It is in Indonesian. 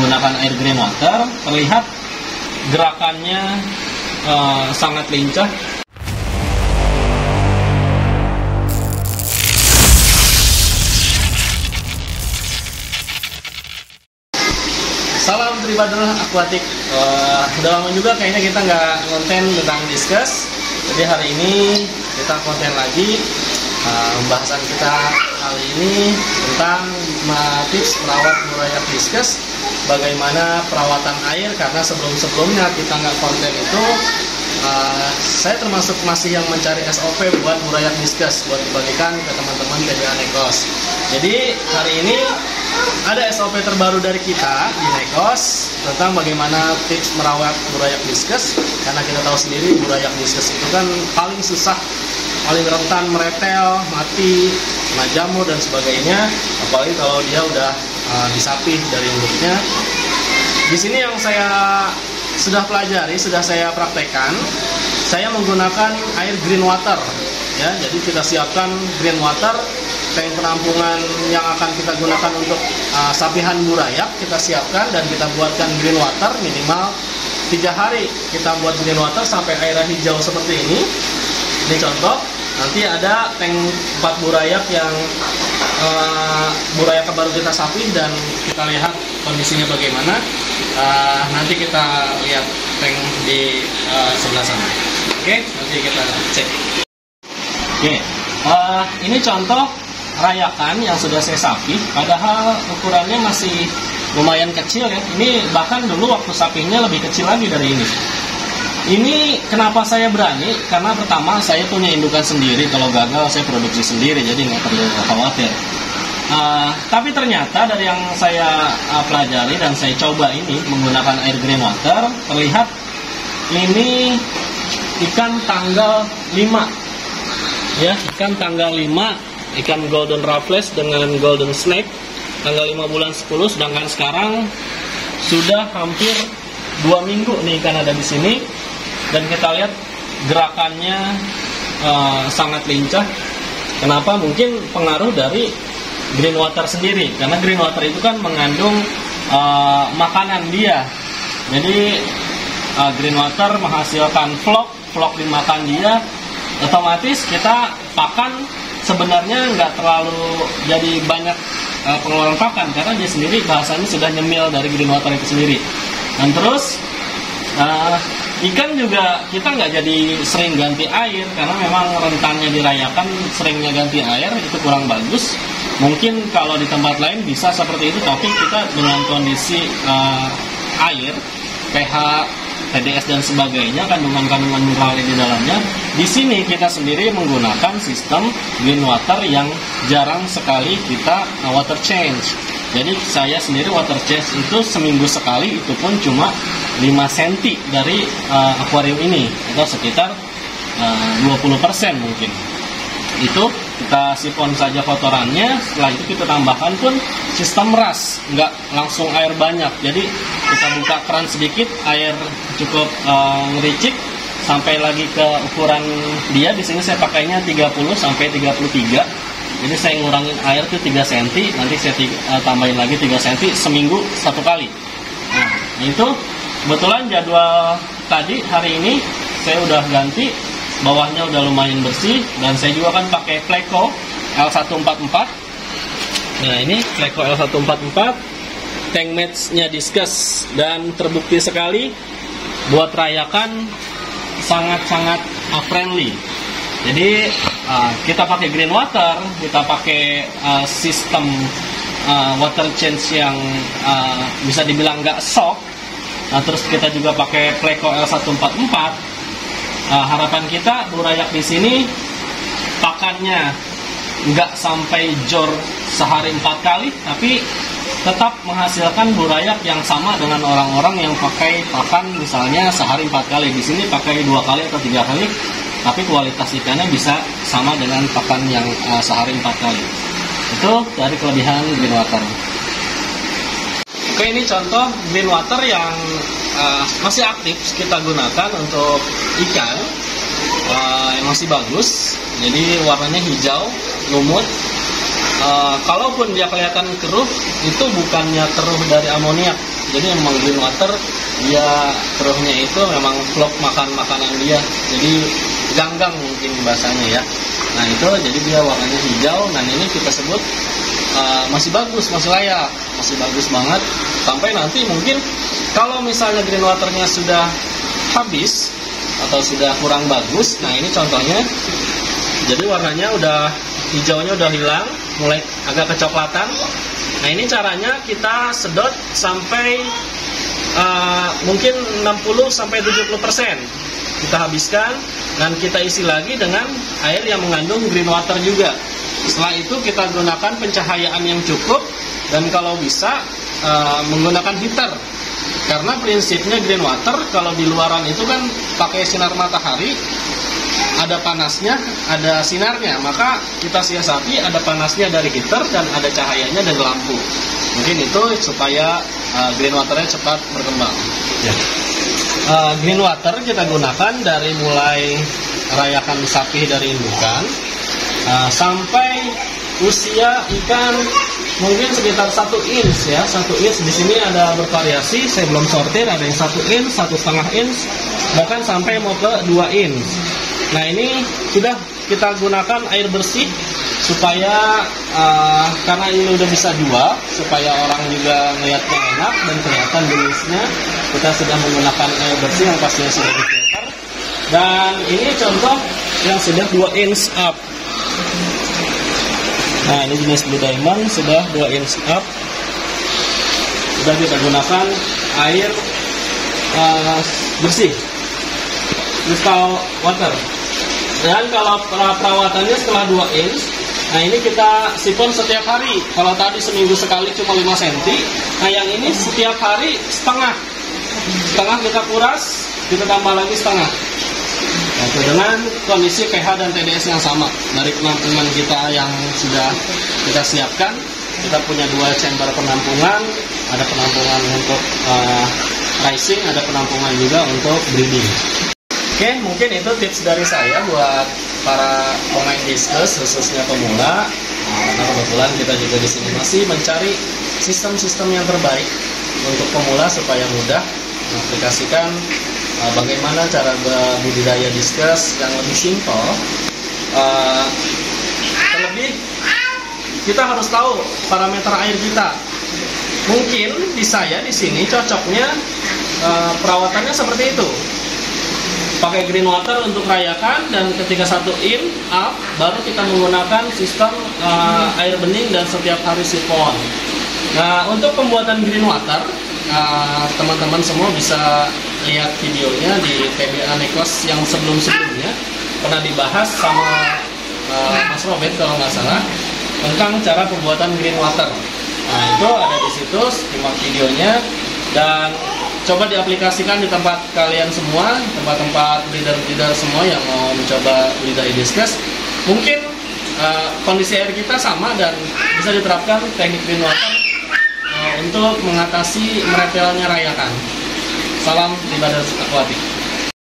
menggunakan air green water, terlihat gerakannya sangat lincah. Salam Tribadul Aquatic. Udah lama juga kayaknya kita nggak konten tentang diskus. Jadi hari ini kita konten lagi. Pembahasan kita kali ini tentang tips merawat murayak diskus. Bagaimana perawatan air, karena sebelumnya kita nggak konten itu. Saya termasuk masih yang mencari SOP buat murayak diskus buat dibagikan ke teman-teman TBA Nekos. Jadi hari ini ada SOP terbaru dari kita di Nekos tentang bagaimana tips merawat murayak diskus. Karena kita tahu sendiri murayak diskus itu kan paling susah, paling rentan meretel, mati, kena jamur dan sebagainya. Apalagi kalau dia udah disapih dari induknya. Di sini yang saya sudah pelajari, sudah saya praktekkan, saya menggunakan air green water. Ya, jadi kita siapkan green water, tank penampungan yang akan kita gunakan untuk sapihan murayak kita siapkan dan kita buatkan green water minimal 3 hari. Kita buat green water sampai airnya hijau seperti ini. Ini contoh. Nanti ada tank 4 murayak yang murayak baru kita sapih dan kita lihat kondisinya bagaimana. Nanti kita lihat tank di sebelah sana. Oke, nanti kita cek. Oke, ini contoh rayakan yang sudah saya sapih, padahal ukurannya masih lumayan kecil ya. Ini bahkan dulu waktu sapihnya lebih kecil lagi dari ini. Ini kenapa saya berani? Karena pertama saya punya indukan sendiri, kalau gagal saya produksi sendiri, jadi nggak perlu khawatir. Tapi ternyata dari yang saya pelajari dan saya coba ini menggunakan air green water, terlihat ini ikan tanggal 5 ya, ikan tanggal 5, ikan golden raffles dengan golden snake tanggal 5 bulan 10, sedangkan sekarang sudah hampir 2 minggu nih ikan ada di sini. Dan kita lihat gerakannya sangat lincah. Kenapa? Mungkin pengaruh dari green water sendiri, karena green water itu kan mengandung makanan dia. Jadi green water menghasilkan vlog dimakan dia, otomatis kita pakan sebenarnya nggak terlalu jadi banyak pengeluaran pakan, karena dia sendiri bahasanya sudah nyemil dari green water itu sendiri. Dan terus ikan juga kita nggak jadi sering ganti air, karena memang rentannya dirayakan seringnya ganti air itu kurang bagus. Mungkin kalau di tempat lain bisa seperti itu, tapi kita dengan kondisi air, pH, TDS dan sebagainya, kandungan-kandungan mineral di dalamnya, di sini kita sendiri menggunakan sistem green water yang jarang sekali kita water change. Jadi saya sendiri water change itu seminggu sekali, itu pun cuma 5 cm dari akuarium ini, atau sekitar 20% mungkin. Itu kita sifon saja kotorannya, setelah itu kita tambahkan pun sistem ras, nggak langsung air banyak. Jadi kita buka keran sedikit, air cukup ngericik sampai lagi ke ukuran dia. Di sini saya pakainya 30 sampai 33. Jadi saya ngurangin air tuh 3 cm, nanti saya tambahin lagi 3 cm seminggu 1 kali. Nah, itu kebetulan jadwal tadi hari ini saya udah ganti, bawahnya udah lumayan bersih, dan saya juga kan pakai Pleco L144. Nah, ini Pleco L144, tank match-nya diskus, dan terbukti sekali buat rayakan sangat-sangat friendly. Jadi kita pakai green water, kita pakai sistem water change yang bisa dibilang nggak shock. Nah, terus kita juga pakai Pleco L144. Harapan kita murayak di sini pakannya nggak sampai jor sehari 4 kali, tapi tetap menghasilkan murayak yang sama dengan orang-orang yang pakai pakan misalnya sehari 4 kali. Di sini pakai 2 kali atau 3 kali, tapi kualitas ikannya bisa sama dengan pakan yang sehari 4 kali. Itu dari kelebihan green water. Oke, ini contoh green water yang masih aktif kita gunakan untuk ikan, yang masih bagus. Jadi warnanya hijau, lumut. Kalaupun dia kelihatan keruh, itu bukannya keruh dari amoniak, Jadi memang green water dia perutnya itu memang vlog makan makanan dia, jadi ganggang mungkin bahasanya ya. Nah itu jadi dia warnanya hijau, dan ini kita sebut masih bagus, masih layak, masih bagus banget. Sampai nanti mungkin kalau misalnya green waternya sudah habis atau sudah kurang bagus, nah ini contohnya, jadi warnanya udah hijaunya udah hilang, mulai agak kecoklatan. Nah ini caranya kita sedot sampai mungkin 60-70% kita habiskan, dan kita isi lagi dengan air yang mengandung green water juga. Setelah itu kita gunakan pencahayaan yang cukup, dan kalau bisa menggunakan heater, karena prinsipnya green water kalau di luaran itu kan pakai sinar matahari, ada panasnya, ada sinarnya, maka kita siasati ada panasnya dari heater dan ada cahayanya dari lampu. Mungkin itu supaya green waternya cepat berkembang. Ya. Green water kita gunakan dari mulai rayakan sapi dari indukan sampai usia ikan mungkin sekitar 1 inch ya. 1 inch di sini ada bervariasi, saya belum sortir, ada yang 1 inch, 1,5 inch, bahkan sampai mau ke 2 inch. Nah ini sudah kita gunakan air bersih supaya karena ini udah bisa jual, supaya orang juga melihatnya enak dan kelihatan jenisnya, kita sudah menggunakan air bersih yang pastinya sudah difilter. Dan ini contoh yang sudah 2 inch up. Nah ini jenis Blue Diamond sudah 2 inch up, sudah kita gunakan air bersih, crystal water. Dan kalau perawatannya setelah 2 inch, nah ini kita sipon setiap hari. Kalau tadi seminggu sekali cuma 5 cm, nah yang ini setiap hari setengah kita kuras, kita tambah lagi setengah. Nah, itu dengan kondisi pH dan TDS yang sama. Dari penampungan kita yang sudah kita siapkan, kita punya 2 chamber penampungan, ada penampungan untuk rising, ada penampungan juga untuk breeding. Oke, mungkin itu tips dari saya buat para pemain diskus, khususnya pemula. Karena kebetulan kita juga di sini masih mencari sistem-sistem yang terbaik untuk pemula supaya mudah mengaplikasikan bagaimana cara budidaya diskus yang lebih simpel. Terlebih kita harus tahu parameter air kita. Mungkin di saya di sini cocoknya perawatannya seperti itu. Pakai green water untuk rayakan, dan ketika 1 inch up baru kita menggunakan sistem air bening dan setiap hari sipon. Nah untuk pembuatan green water, teman-teman semua bisa lihat videonya di TBA Nekos yang sebelum-sebelumnya, pernah dibahas sama Mas Robert kalau nggak salah tentang cara pembuatan green water. Nah itu ada di situ, simak videonya dan coba diaplikasikan di tempat kalian semua, tempat-tempat breeder-breeder semua yang mau mencoba budidaya diskus. Mungkin kondisi air kita sama dan bisa diterapkan teknik green water untuk mengatasi meretelnya rayakan. Salam Libaders Aquatic.